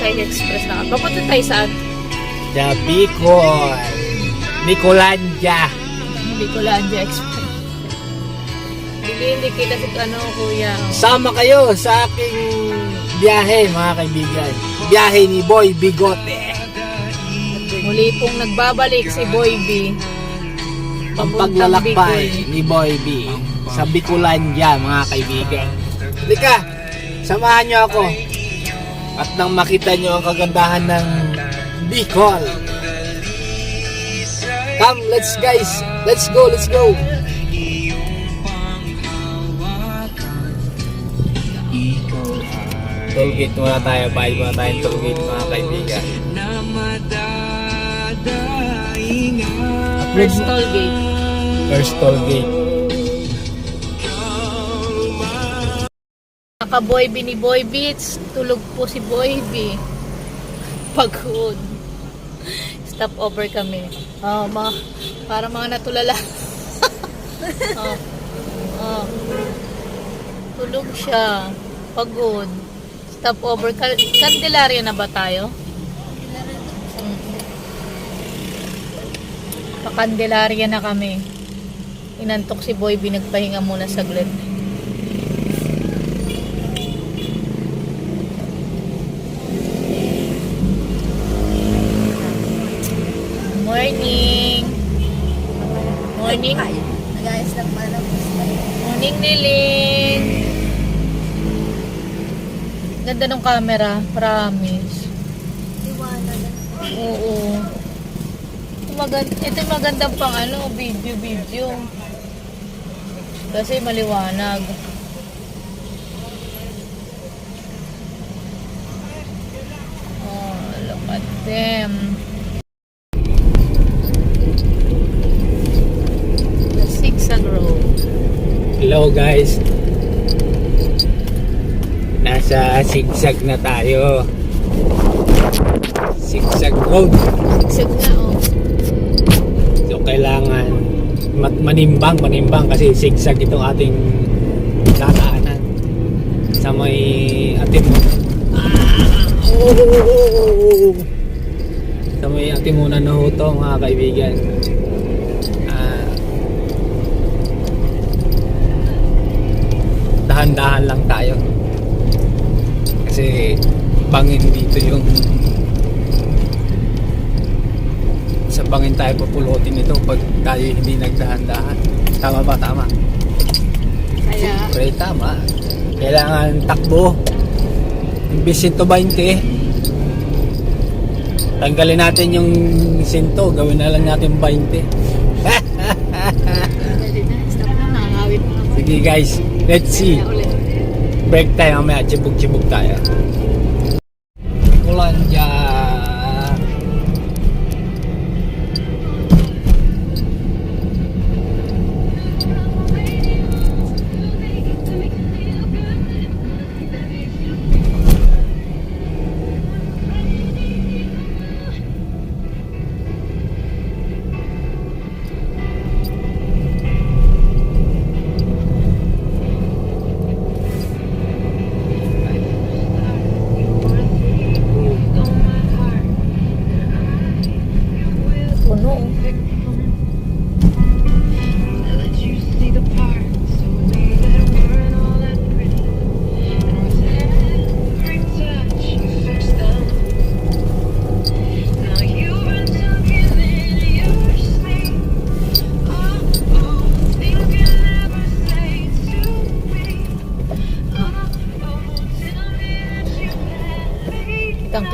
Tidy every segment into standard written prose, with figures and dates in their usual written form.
Visayas Express na. Papunta tayo saan? Sa Bicol. Bicolandia. Bicolandia Express. Hindi kita si kuya. Sama kayo sa aking biyahe, mga kaibigan. Biyahe ni Boy Bigote. Muli pong nagbabalik si Boy B. Ang paglalakbay ni Boy B sa Bicolandia, mga kaibigan. Halika, samahan niyo ako. At nang makita niyo ang kagandahan ng Bicol. Come, let's guys. Let's go, let's go. Tollgate muna tayo. Bayad muna tayong tollgate, mga kaibigan. First toll gate. First tollgate. Naka-Boy B ni Boy Beats. Tulog po si Boy B. Pagod. Stop over kami. Para mga natulala. Tulog siya. Pagod. Stop over. Candelaria na ba tayo? Pa-Candelaria na kami. Inantok si Boy B. Nagpahinga muna saglit. Morning. Morning. Nag-ayos lang pala. Morning, Liling. Ganda ng camera. Promise. Iwanan. Oo. Ito magandang pang video. Kasi maliwanag. Oh, look at them. Hello guys. Nasa zigzag na tayo. Zigzag road. Zigzag na So kailangan manimbang kasi zigzag itong ating dadaanan. Sa may Atimunan. Sa may Atimunan na ho to, mga kaibigan. Dahan-dahan lang tayo kasi bangin dito yung sa bangin tayo pupulutin ito pag tayo hindi nagdahan-dahan. Tama ba? Tama. Siyempre tama. Kailangan takbo imbis 120, tanggalin natin yung 100, gawin na lang natin 20. Sige guys, let's see. Break tayo mamaya, chibog-chibog tayo. Bicolandia.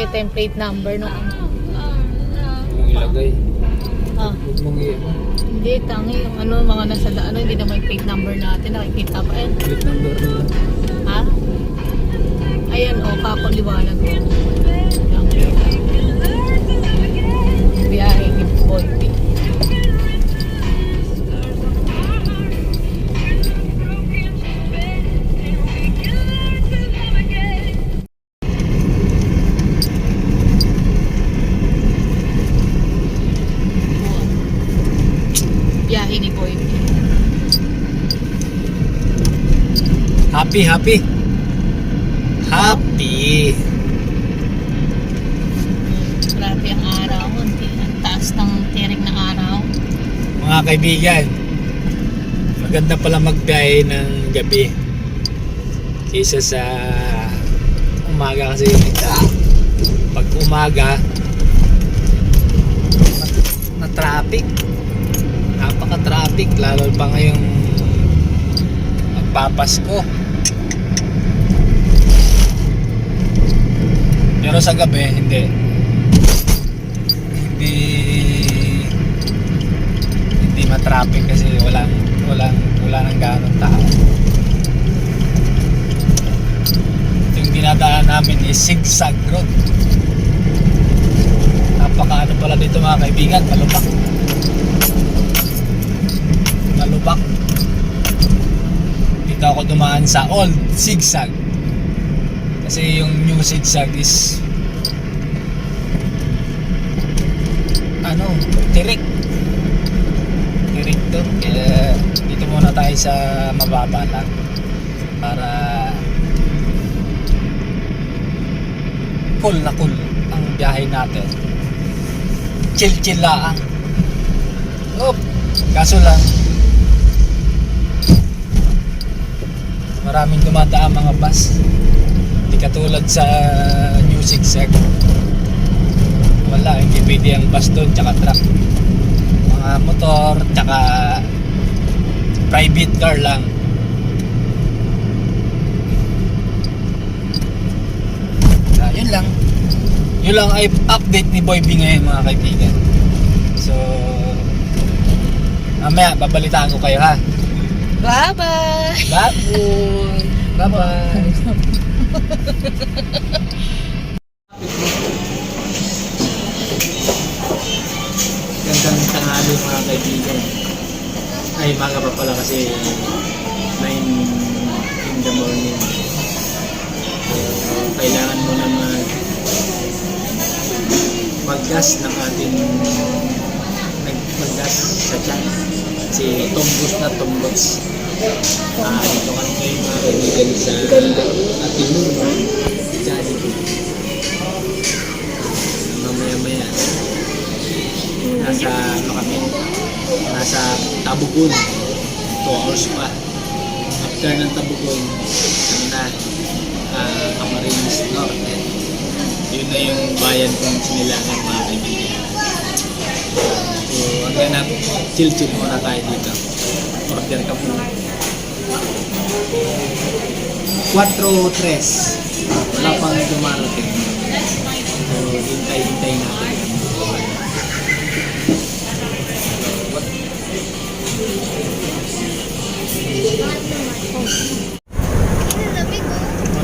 Kita yung plate number no. Huwag mong ilagay. Huwag mong Hindi, tangi yung mga nasa daan, hindi naman yung plate number natin, nakikita pa plate number nila. Ha? Ayan kakaliwanag ko. Biyahe ni Boy B. Biyahe ni Boy B. Happy. mga kaibigan, maganda pala magbiyahe ng gabi kaysa sa umaga kasi pag umaga na traffic, napaka-traffic lalo pa ngayong magpapasko. Pero sa gabi hindi ma-traffic kasi wala nang ganong tao. Yung dinadaan namin is zigzag road. Napaka ano pala dito mga kaibigan, malubak. Dito ako dumaan sa old zigzag kasi yung new zigzag is tirik to. Kaya dito muna tayo sa mababa lang para cool ang biyahe natin, chill lang. Kaso lang maraming dumadaan mga bus, hindi katulad sa new zigzag. Wala, hindi pwede ang bus doon tsaka truck, mga motor tsaka private car lang. Yun lang ay update ni Boy B ngayon mga kaibigan. So mamaya babalitaan ko kayo ha. Bye-bye! Bye-bye! Gandang tanghali mga kaibigan. Ay, maga pa pala kasi 9 in the morning. So, kailangan mo na mag-gas ng ating mag-gas sa tiyan. Kasi tumbos. Ito kami kayo mga kaibigan sa ating Jollibee. Mamaya nasa Tabugon, 2 hours pa. After ng Tabugon Camarines Norte, yun na yung bayan kong Sinilangan mga kaibigan. So hanggang na chill muna tayo dito. Order ka muna 4-3, wala pang dumarating. So hintay natin.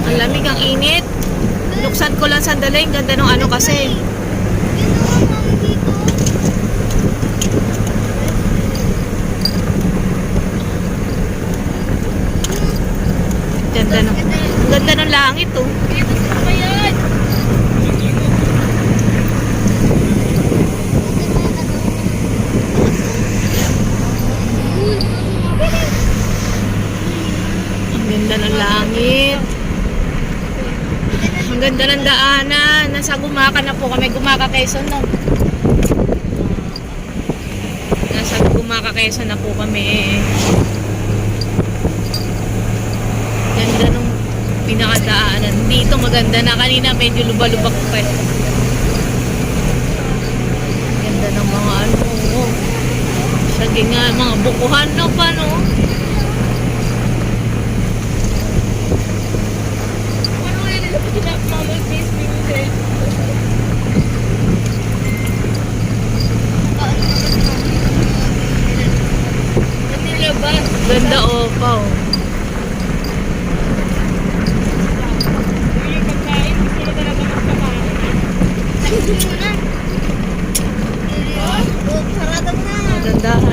Ang lamig, ang init. Luksan ko lang sandali. Ang ganda ng ano kasi. Ganda ng langit oh. Ang ganda ng langit. Ang ganda ng daanan. Nasa Gumaca na po kami. Gumaca, Quezon no? Nasa Gumaca, Quezon na po kami. Ganda nung pinakadaanan. Dito maganda na. Kanina medyo lubak-lubak pa eh. Ganda ng mga ano. Saging nga, mga bukuhan no pa no. Ganda o pa o. Ganda ha.